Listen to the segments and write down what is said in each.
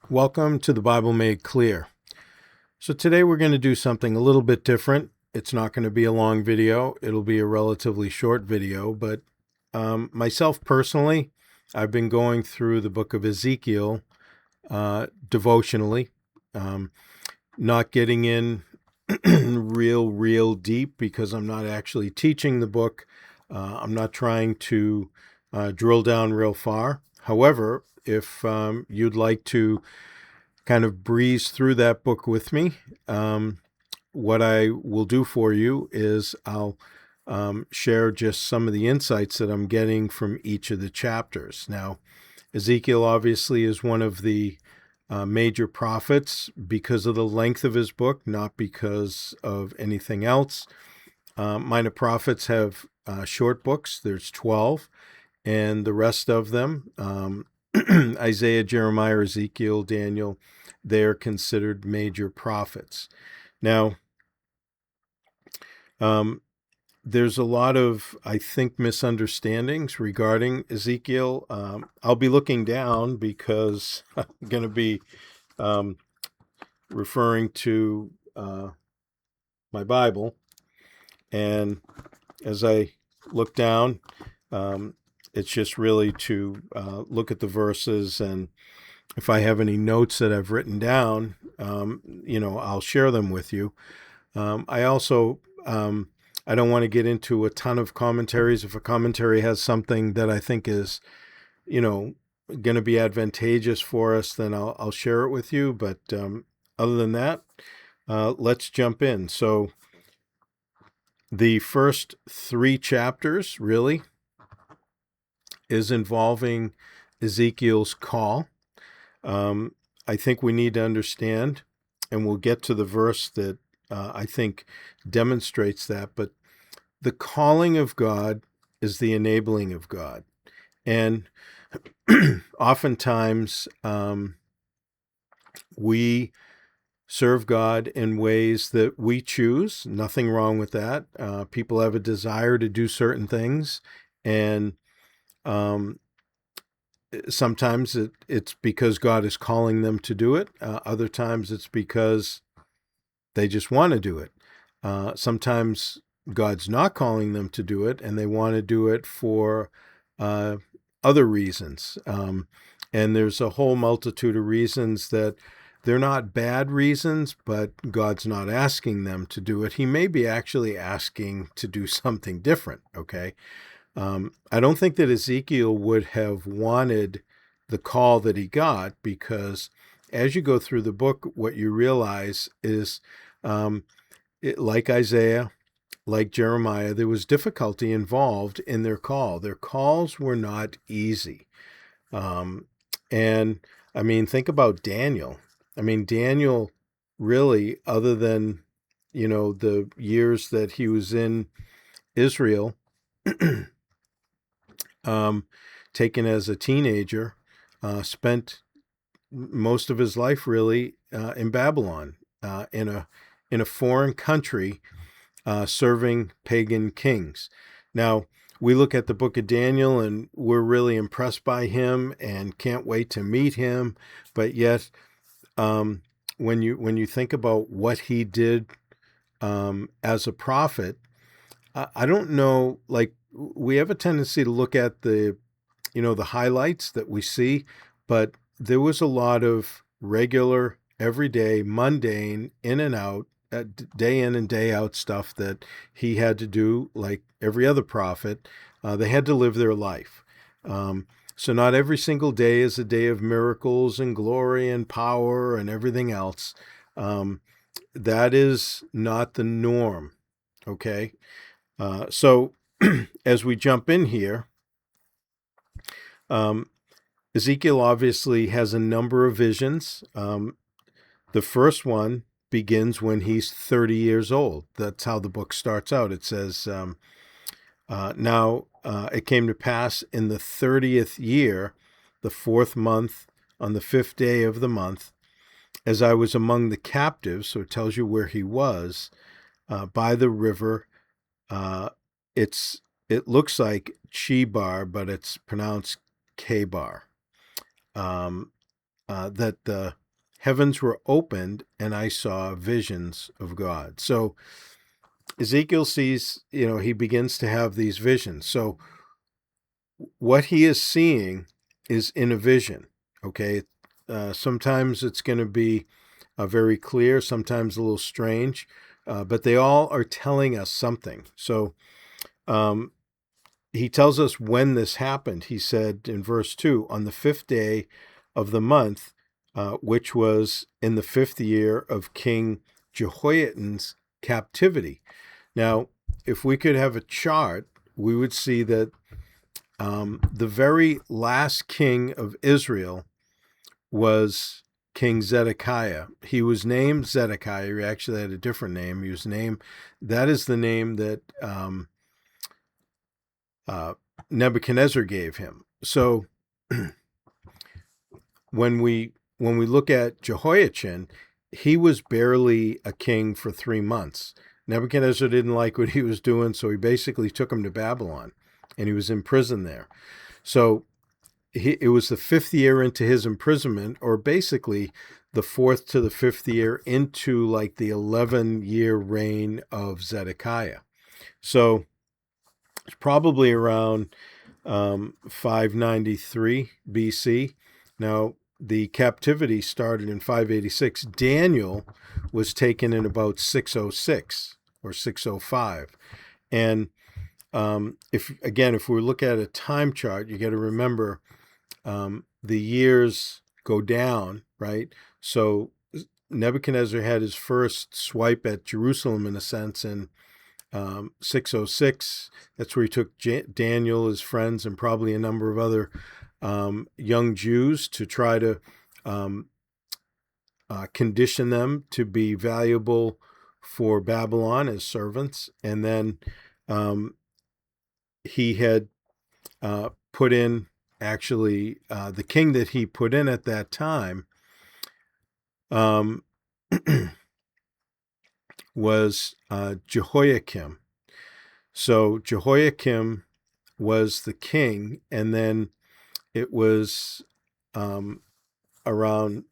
Welcome to the Bible Made Clear. So today we're going to do something a little bit different. It's not going to be a long video. It'll be a relatively short video, but myself personally, I've been going through the book of Ezekiel devotionally, um, not getting in real deep because I'm not actually teaching the book. I'm not trying to drill down real far. However, if you'd like to kind of breeze through that book with me, what I will do for you is I'll share just some of the insights that I'm getting from each of the chapters. Now, Ezekiel obviously is one of the major prophets because of the length of his book, not because of anything else. Minor prophets have short books. There's 12, and the rest of them, Isaiah, Jeremiah, Ezekiel, Daniel, they're considered major prophets. Now, there's a lot of, I think, misunderstandings regarding Ezekiel. I'll be looking down because I'm going to be referring to my Bible. And as I look down, it's just really to look at the verses, and if I have any notes that I've written down, I'll share them with you. I also I don't want to get into a ton of commentaries. If a commentary has something that I think is, going to be advantageous for us, then I'll share it with you. But other than that, let's jump in. So the first 3 chapters really is involving Ezekiel's call. I think we need to understand, and we'll get to the verse that I think demonstrates that, but the calling of God is the enabling of God. And oftentimes we serve God in ways that we choose. Nothing wrong with that. People have a desire to do certain things, and sometimes it's because God is calling them to do it. Other times it's because they just want to do it. Sometimes God's not calling them to do it, and they want to do it for other reasons. And there's a whole multitude of reasons that they're not bad reasons, but God's not asking them to do it. He may be actually asking to do something different, okay? I don't think that Ezekiel would have wanted the call that he got, because as you go through the book, what you realize is, like Isaiah, like Jeremiah, there was difficulty involved in their call. Their calls were not easy. And I mean, think about Daniel. I mean, Daniel really, other than, the years that he was in Israel, taken as a teenager, spent most of his life really in Babylon, in a foreign country, serving pagan kings. Now, we look at the book of Daniel and we're really impressed by him and can't wait to meet him. But yet, when you think about what he did as a prophet, I don't know, like, we have a tendency to look at the highlights that we see, but there was a lot of regular, everyday, mundane, in and out, day in and day out stuff that he had to do, like every other prophet. They had to live their life. So not every single day is a day of miracles and glory and power and everything else. That is not the norm, okay? So as we jump in here, Ezekiel obviously has a number of visions. The first one begins when he's 30 years old. That's how the book starts out. It says, now it came to pass in the 30th year, the 4th month, on the 5th day of the month, as I was among the captives, so it tells you where he was, by the river. It looks like Chebar, but it's pronounced Kebar. that the heavens were opened and I saw visions of God. So Ezekiel sees, he begins to have these visions. So what he is seeing is in a vision, okay? Sometimes it's going to be very clear, sometimes a little strange, but they all are telling us something. So um, he tells us when this happened. He said in verse 2, on the 5th day of the month, which was in the 5th year of King Jehoiakin's captivity. Now, if we could have a chart, we would see that the very last king of Israel was King Zedekiah. He was named Zedekiah. He actually had a different name. That is the name that Nebuchadnezzar gave him. So when we look at Jehoiachin, he was barely a king for 3 months. Nebuchadnezzar didn't like what he was doing, so he basically took him to Babylon, and he was in prison there. So it was the 5th year into his imprisonment, or basically the 4th to the 5th year into like the 11-year reign of Zedekiah. So it's probably around 593 BC. Now, the captivity started in 586. Daniel was taken in about 606 or 605. And if we look at a time chart, you got to remember the years go down, right? So Nebuchadnezzar had his first swipe at Jerusalem, in a sense, in 606. That's where he took Daniel, his friends, and probably a number of other young Jews to try to condition them to be valuable for Babylon as servants. And then he had put in, actually, the king that he put in at that time was Jehoiakim. So Jehoiakim was the king, and then it was around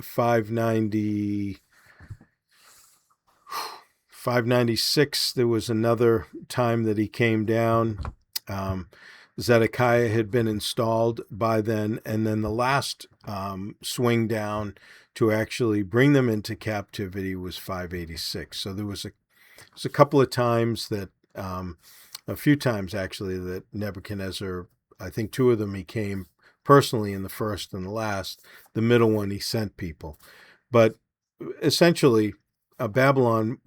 596, there was another time that he came down. Zedekiah had been installed by then, and then the last swing down to actually bring them into captivity was 586. So there was a couple of times that, a few times actually, that Nebuchadnezzar, I think 2 of them he came personally in the first and the last. The middle one he sent people. But essentially, Babylon,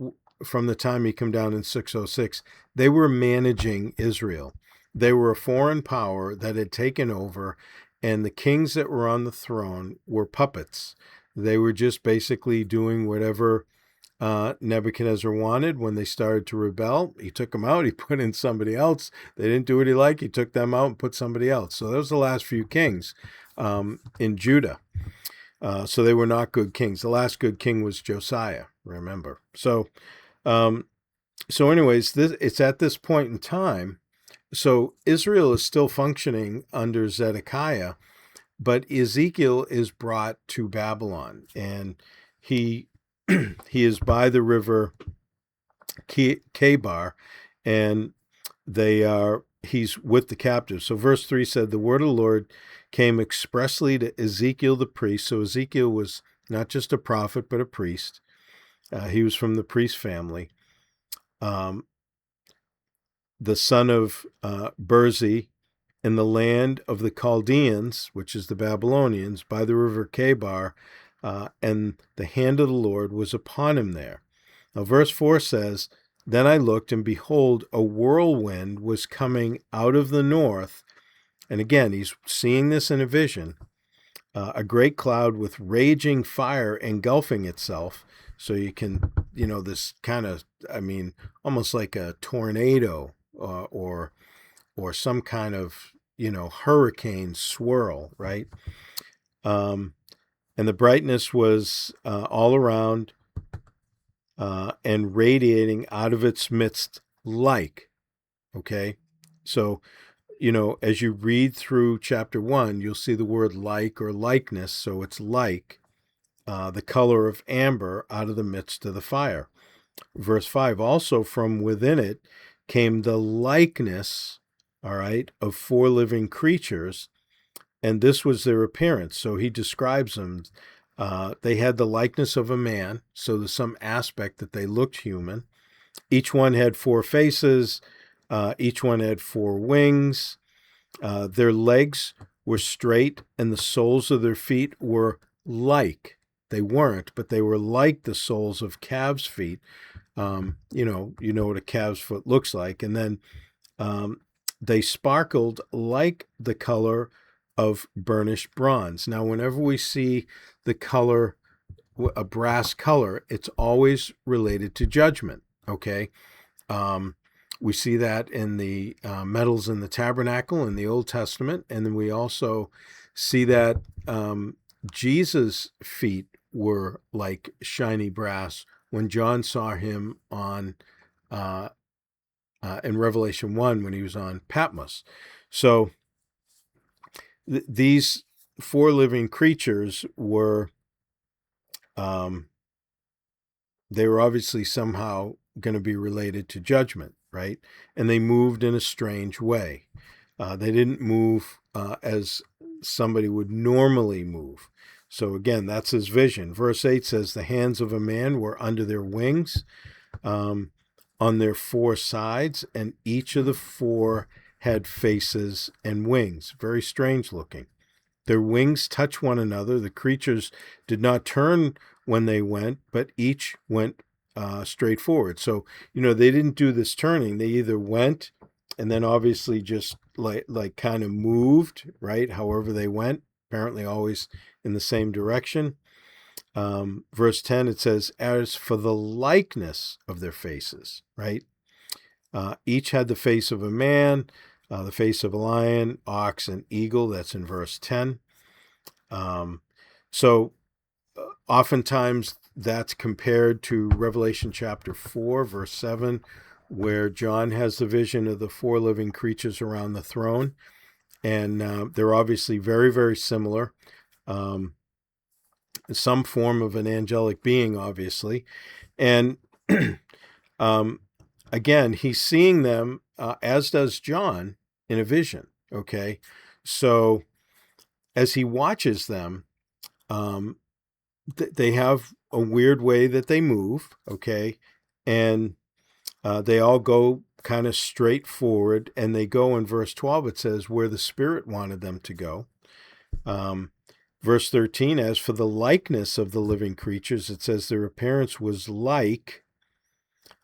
from the time he came down in 606, they were managing Israel. They were a foreign power that had taken over, and the kings that were on the throne were puppets. They were just basically doing whatever Nebuchadnezzar wanted. When they started to rebel, he took them out, he put in somebody else. They didn't do what he liked, he took them out and put somebody else. So those were the last few kings in Judah. So they were not good kings. The last good king was Josiah, remember. So anyways, it's at this point in time. So Israel is still functioning under Zedekiah, but Ezekiel is brought to Babylon, and he is by the river Kebar, and he's with the captives. So verse 3 said, the word of the Lord came expressly to Ezekiel the priest. So Ezekiel was not just a prophet, but a priest. He was from the priest family. The son of Burzi, in the land of the Chaldeans, which is the Babylonians, by the river Kebar, and the hand of the Lord was upon him there. Now, verse 4 says, then I looked, and behold, a whirlwind was coming out of the north. And again, he's seeing this in a vision. A great cloud with raging fire engulfing itself. So you can, this kind of, almost like a tornado or some kind of, hurricane swirl, right? And the brightness was all around and radiating out of its midst like, okay? So as you read through chapter 1, you'll see the word like or likeness. So it's like the color of amber out of the midst of the fire. Verse 5, also from within it came the likeness, all right, of 4 living creatures, and this was their appearance. So he describes them. They had the likeness of a man, so there's some aspect that they looked human. Each one had 4 faces. Each one had 4 wings. Their legs were straight, and the soles of their feet were like. They weren't, but they were like the soles of calves' feet. You know what a calf's foot looks like. And then they sparkled like the color of burnished bronze. Now, whenever we see the color, a brass color, it's always related to judgment, okay? We see that in the metals in the tabernacle in the Old Testament, and then we also see that Jesus' feet were like shiny brass when John saw him on in Revelation 1 when he was on Patmos. So these 4 living creatures were they were obviously somehow going to be related to judgment, right? And they moved in a strange way. They didn't move as somebody would normally move. So again, that's his vision. Verse 8 says, the hands of a man were under their wings, on their 4 sides, and each of the 4 had faces and wings. Very strange looking. Their wings touched one another. The creatures did not turn when they went, but each went straight forward. So, they didn't do this turning. They either went and then obviously just like kind of moved, right? However they went, apparently always in the same direction. Verse 10, it says, as for the likeness of their faces, right? Each had the face of a man, the face of a lion, ox, and eagle. That's in verse 10. So oftentimes that's compared to Revelation chapter 4, verse 7, where John has the vision of the 4 living creatures around the throne. And they're obviously very, very similar. Some form of an angelic being, obviously. And again, he's seeing them, as does John, in a vision, okay? So as he watches them, they have a weird way that they move, okay? And they all go kind of straight forward, and they go in verse 12, it says, where the Spirit wanted them to go. Verse 13, as for the likeness of the living creatures, it says their appearance was like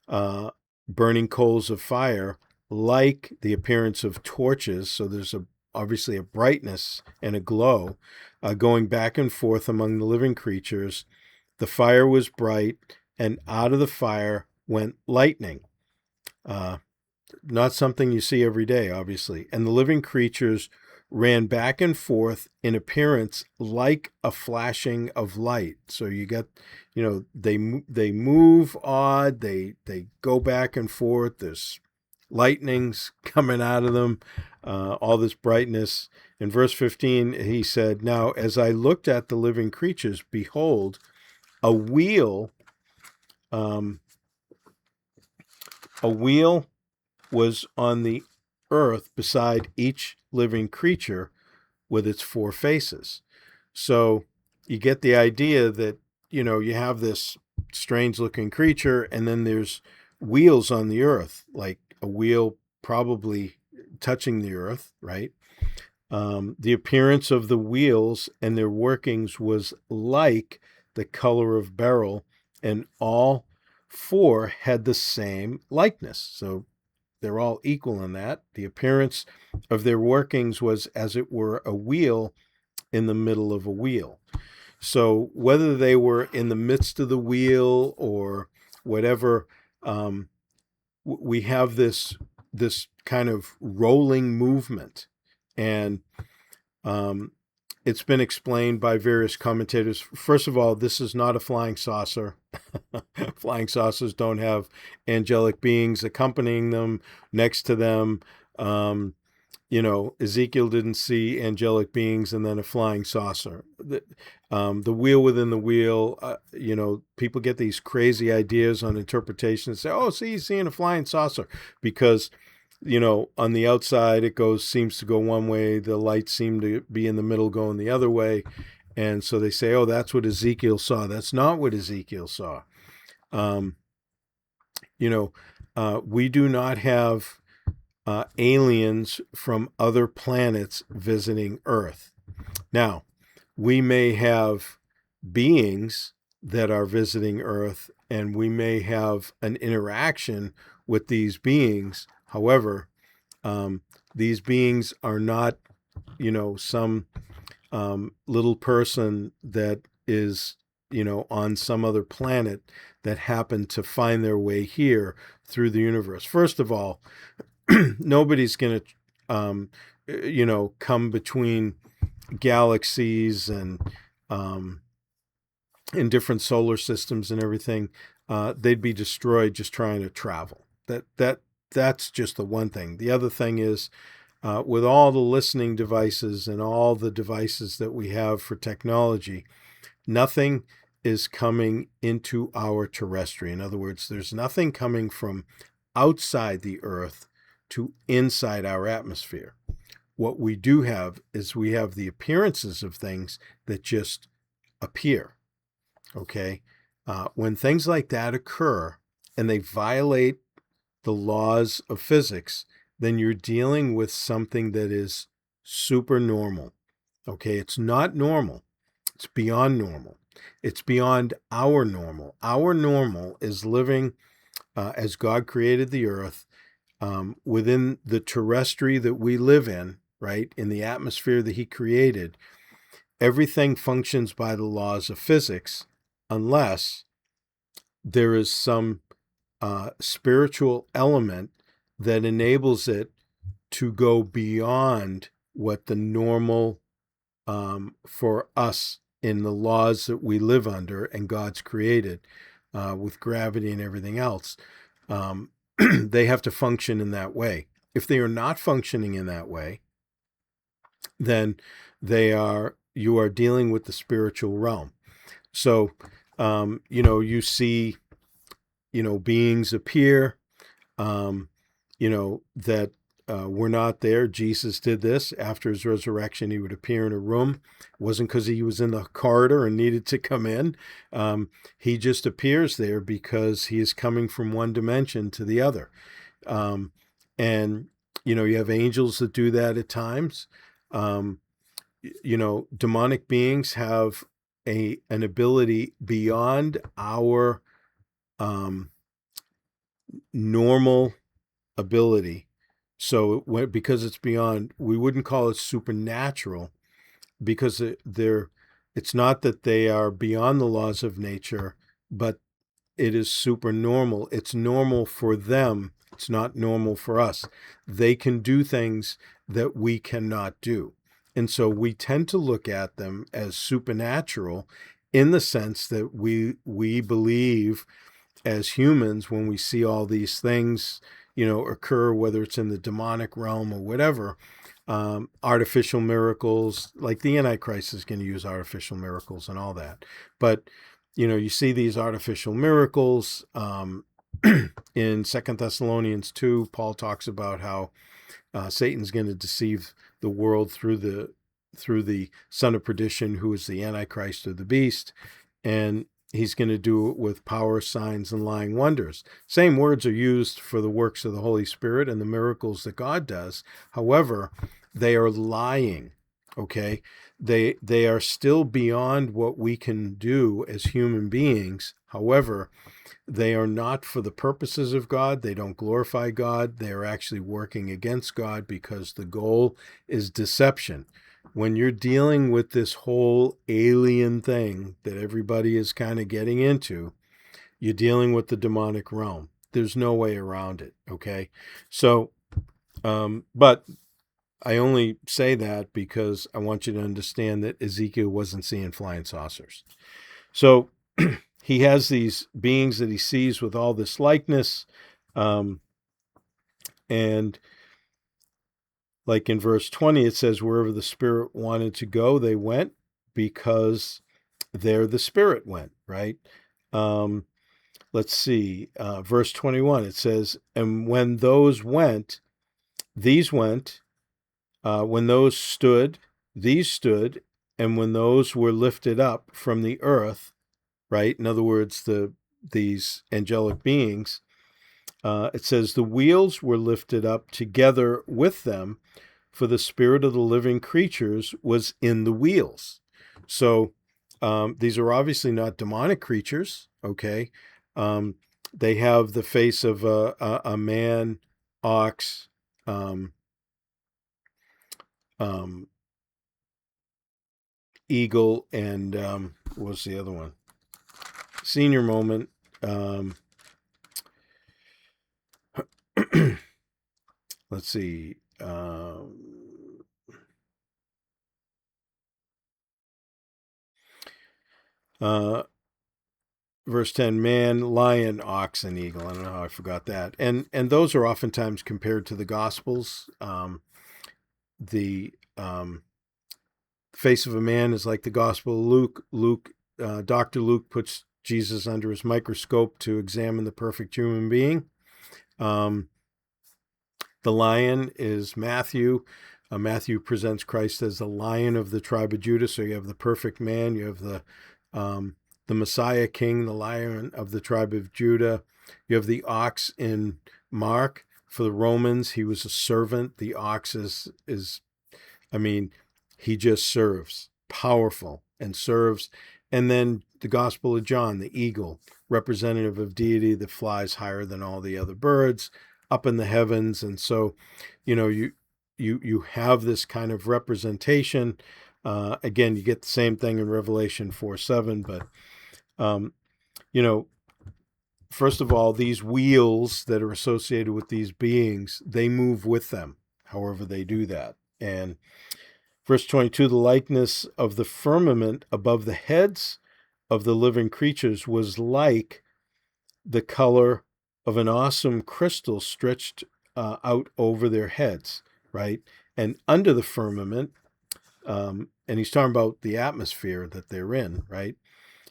burning coals of fire, like the appearance of torches. So there's obviously a brightness and a glow going back and forth among the living creatures. The fire was bright, and out of the fire went lightning. Not something you see every day, obviously. And the living creatures ran back and forth in appearance like a flashing of light. So you got, they move odd, they go back and forth. There's lightnings coming out of them, all this brightness. In verse 15, he said, now as I looked at the living creatures, behold, a wheel was on the earth beside each living creature with its 4 faces. So you get the idea that, you have this strange looking creature, and then there's wheels on the earth, like a wheel probably touching the earth, right? The appearance of the wheels and their workings was like the color of beryl, and all 4 had the same likeness. So they're all equal in that. The appearance of their workings was as it were a wheel in the middle of a wheel. So whether they were in the midst of the wheel or whatever, we have this kind of rolling movement. And it's been explained by various commentators. First of all, this is not a flying saucer. Flying saucers don't have angelic beings accompanying them, next to them. Ezekiel didn't see angelic beings and then a flying saucer. The wheel within the wheel, people get these crazy ideas on interpretation and say, oh, see, he's seeing a flying saucer because, on the outside seems to go one way. The lights seem to be in the middle going the other way. And so they say, oh, that's what Ezekiel saw. That's not what Ezekiel saw. We do not have aliens from other planets visiting Earth. Now, we may have beings that are visiting Earth, and we may have an interaction with these beings. However, these beings are not, some little person that is, on some other planet that happened to find their way here through the universe. First of all, nobody's going to, come between galaxies and in different solar systems and everything. They'd be destroyed just trying to travel. That's just the one thing. The other thing is, with all the listening devices and all the devices that we have for technology, nothing is coming into our terrestrial. In other words, there's nothing coming from outside the Earth to inside our atmosphere. What we do have is we have the appearances of things that just appear. Okay? When things like that occur and they violate the laws of physics, then you're dealing with something that is super normal. Okay? It's not normal. It's beyond normal. It's beyond our normal. Our normal is living as God created the earth, within the terrestrial that we live in, right, in the atmosphere that he created. Everything functions by the laws of physics unless there is some spiritual element that enables it to go beyond what the normal for us in the laws that we live under and God's created, with gravity and everything else. They have to function in that way. If they are not functioning in that way, then you are dealing with the spiritual realm. So, you see, beings appear, that were not there. Jesus did this after his resurrection. He would appear in a room. It wasn't because he was in the corridor and needed to come in. He just appears there because he is coming from one dimension to the other. And, you have angels that do that at times. Demonic beings have an ability beyond our normal ability. So because it's beyond, we wouldn't call it supernatural, because it's not that they are beyond the laws of nature, but it is super normal. It's normal for them. It's not normal for us. They can do things that we cannot do. And so we tend to look at them as supernatural in the sense that we believe as humans, when we see all these things, occur, whether it's in the demonic realm or whatever, artificial miracles, like the Antichrist is going to use artificial miracles and all that. But, you see these artificial miracles. In 2 Thessalonians 2, Paul talks about how Satan's going to deceive the world through the son of perdition, who is the Antichrist or the beast. And he's going to do it with power, signs, and lying wonders. Same words are used for the works of the Holy Spirit and the miracles that God does. However, they are lying, okay? They are still beyond what we can do as human beings. However, they are not for the purposes of God. They don't glorify God. They are actually working against God because the goal is deception. When you're dealing with this whole alien thing that everybody is kind of getting into, you're dealing with the demonic realm. There's no way around it, okay? So, but I only say that because I want you to understand that Ezekiel wasn't seeing flying saucers. So he has these beings that he sees with all this likeness, and Like in verse 20, it says, wherever the Spirit wanted to go, they went, because there the Spirit went, right? Let's see, verse 21, it says, and when those went, these went, when those stood, these stood, and when those were lifted up from the earth, right? In other words, these angelic beings, it says the wheels were lifted up together with them, for the spirit of the living creatures was in the wheels. So these are obviously not demonic creatures, okay? They have the face of a man, ox, eagle, and what was the other one? Senior moment. Let's see. Verse 10, man, lion, ox, and eagle. I don't know how I forgot that. And those are oftentimes compared to the Gospels. The face of a man is like the Gospel of Luke. Dr. Luke puts Jesus under his microscope to examine the perfect human being. The lion is Matthew. Matthew presents Christ as the Lion of the tribe of Judah. So you have the perfect man, you have the Messiah King, the Lion of the tribe of Judah. You have the ox in Mark. For the Romans, he was a servant. The ox is I mean, he just serves, powerful, and serves. And then the Gospel of John, the eagle, representative of deity that flies higher than all the other birds, up in the heavens. And so, you have this kind of representation. Again, you get the same thing in Revelation 4:7, but first of all, these wheels that are associated with these beings, they move with them, however they do that. And verse 22, the likeness of the firmament above the heads of the living creatures was like the color of an awesome crystal stretched out over their heads, right? And under the firmament, and he's talking about the atmosphere that they're in, right?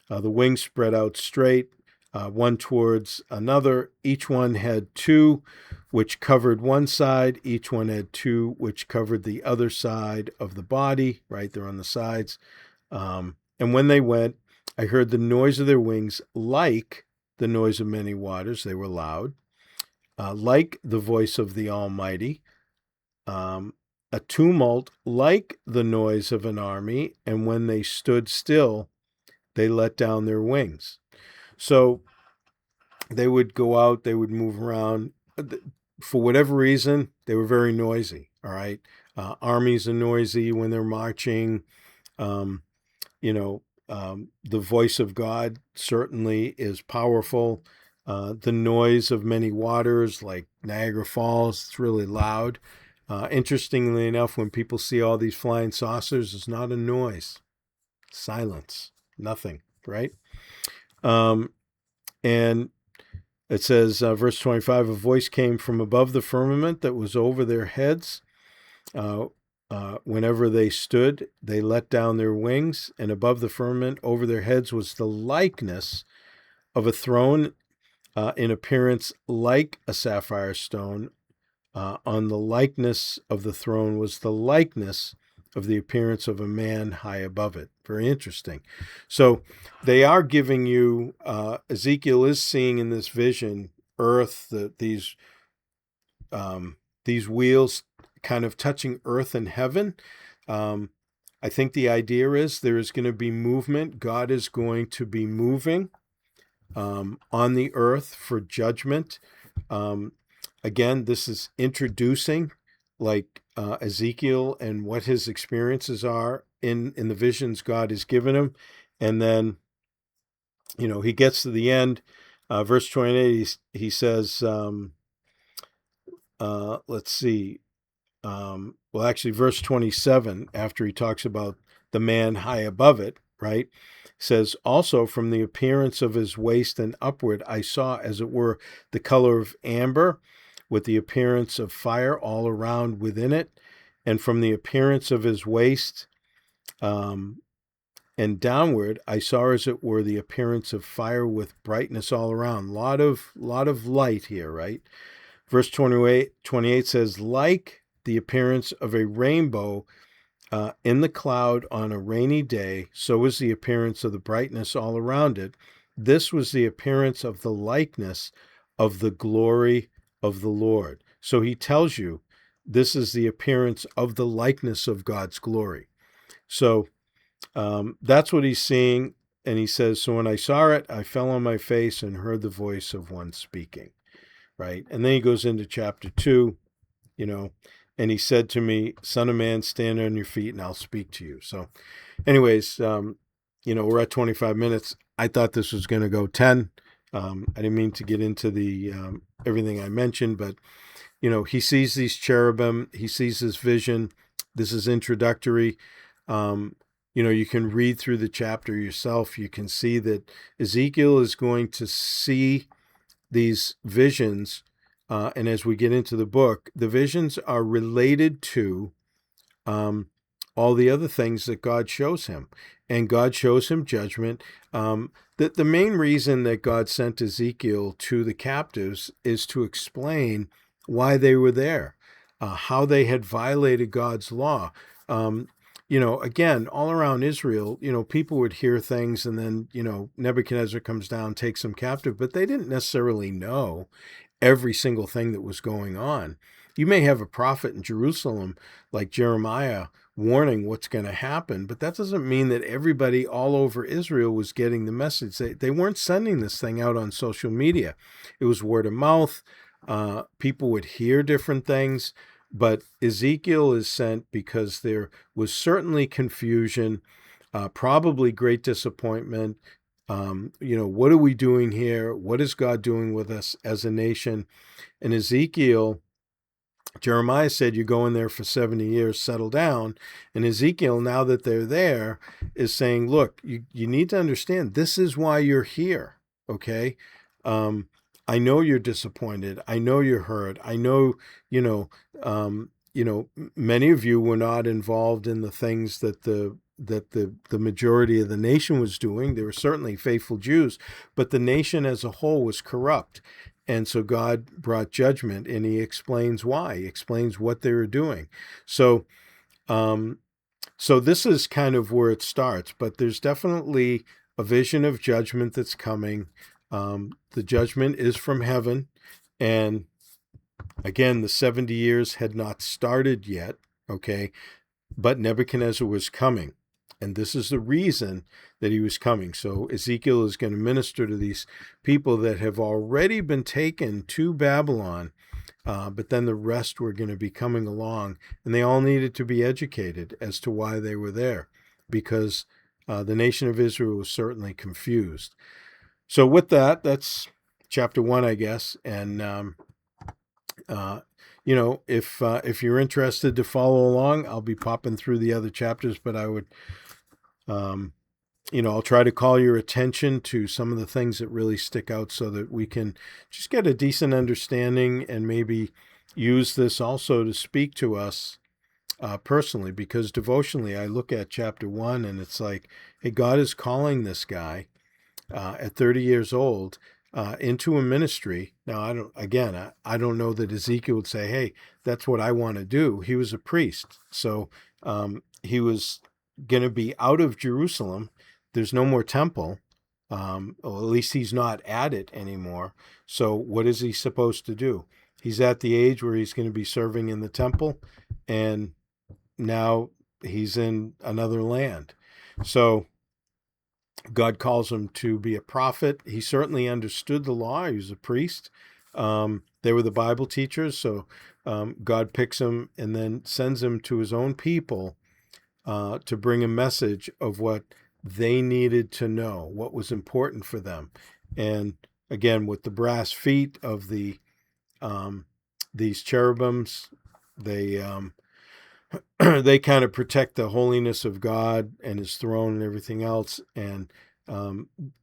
The wings spread out straight, one towards another. Each one had two, which covered one side. Each one had two, which covered the other side of the body, right? They're on the sides. And when they went, I heard the noise of their wings like the noise of many waters. They were loud, like the voice of the Almighty, a tumult like the noise of an army. And when they stood still, they let down their wings. So they would go out, they would move around. For whatever reason, they were very noisy, all right? Armies are noisy when they're marching. The voice of God certainly is powerful. The noise of many waters, like Niagara Falls, it's really loud. Interestingly enough, when people see all these flying saucers, it's not a noise. Silence. Nothing, right? And it says, verse 25, a voice came from above the firmament that was over their heads. Whenever they stood, they let down their wings, and above the firmament over their heads was the likeness of a throne, in appearance like a sapphire stone. On the likeness of the throne was the likeness of the appearance of a man high above it. Very interesting. So they are giving you, Ezekiel is seeing in this vision, earth, these wheels kind of touching earth and heaven. I think the idea is there is going to be movement. God is going to be moving on the earth for judgment. Again, this is introducing like Ezekiel and what his experiences are in the visions God has given him. And then, he gets to the end, verse 28, he says, let's see, actually verse 27, after he talks about the man high above it, right, says, also from the appearance of his waist and upward, I saw, as it were, the color of amber, with the appearance of fire all around within it. And from the appearance of his waist and downward, I saw as it were the appearance of fire with brightness all around. Lot of light here, right? Verse 28 says, like the appearance of a rainbow in the cloud on a rainy day, so was the appearance of the brightness all around it. This was the appearance of the likeness of the glory of the Lord. So he tells you this is the appearance of the likeness of God's glory. So that's what he's seeing. And he says, so when I saw it, I fell on my face and heard the voice of one speaking. Right. And then he goes into chapter 2, and he said to me, Son of man, stand on your feet and I'll speak to you. So anyways, we're at 25 minutes. I thought this was going to go 10. I didn't mean to get into the everything I mentioned, but, he sees these cherubim. He sees this vision. This is introductory. You can read through the chapter yourself. You can see that Ezekiel is going to see these visions. And as we get into the book, the visions are related to all the other things that God shows him. And God shows him judgment. That the main reason that God sent Ezekiel to the captives is to explain why they were there, how they had violated God's law. Again, all around Israel, people would hear things and then, Nebuchadnezzar comes down, takes them captive, but they didn't necessarily know every single thing that was going on. You may have a prophet in Jerusalem like Jeremiah warning what's going to happen, but that doesn't mean that everybody all over Israel was getting the message. They weren't sending this thing out on social media. It was word of mouth. People would hear different things, but Ezekiel is sent because there was certainly confusion, probably great disappointment. What are we doing here? What is God doing with us as a nation? And Jeremiah said, you go in there for 70 years, settle down. And Ezekiel, now that they're there, is saying, look, you need to understand, this is why you're here, okay? I know you're disappointed. I know you're hurt. I know, many of you were not involved in the things that the majority of the nation was doing. There were certainly faithful Jews, but the nation as a whole was corrupt. And so God brought judgment, and he explains why. He explains what they were doing. So this is kind of where it starts, but there's definitely a vision of judgment that's coming. The judgment is from heaven. And again, the 70 years had not started yet, okay? But Nebuchadnezzar was coming. And this is the reason that he was coming. So Ezekiel is going to minister to these people that have already been taken to Babylon, but then the rest were going to be coming along, and they all needed to be educated as to why they were there, because the nation of Israel was certainly confused. So with that, that's chapter 1, I guess. And, if you're interested to follow along, I'll be popping through the other chapters, but I would, I'll try to call your attention to some of the things that really stick out so that we can just get a decent understanding and maybe use this also to speak to us personally, because devotionally, I look at chapter 1 and it's like, hey, God is calling this guy at 30 years old into a ministry. Now, I don't know that Ezekiel would say, hey, that's what I want to do. He was a priest. So he was going to be out of Jerusalem. There's no more temple. Or at least he's not at it anymore. So what is he supposed to do? He's at the age where he's going to be serving in the temple, and now he's in another land. So God calls him to be a prophet. He certainly understood the law. He was a priest. They were the Bible teachers. So God picks him and then sends him to his own people to bring a message of what they needed to know, what was important for them. And again, with the brass feet of these cherubims, they they kind of protect the holiness of God and his throne and everything else. And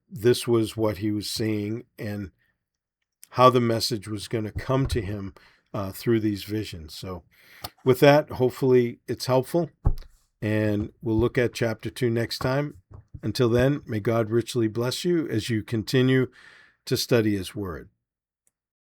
this was what he was seeing, and how the message was going to come to him through these visions. So with that, hopefully it's helpful, and we'll look at chapter 2 next time. Until then, may God richly bless you as you continue to study His Word.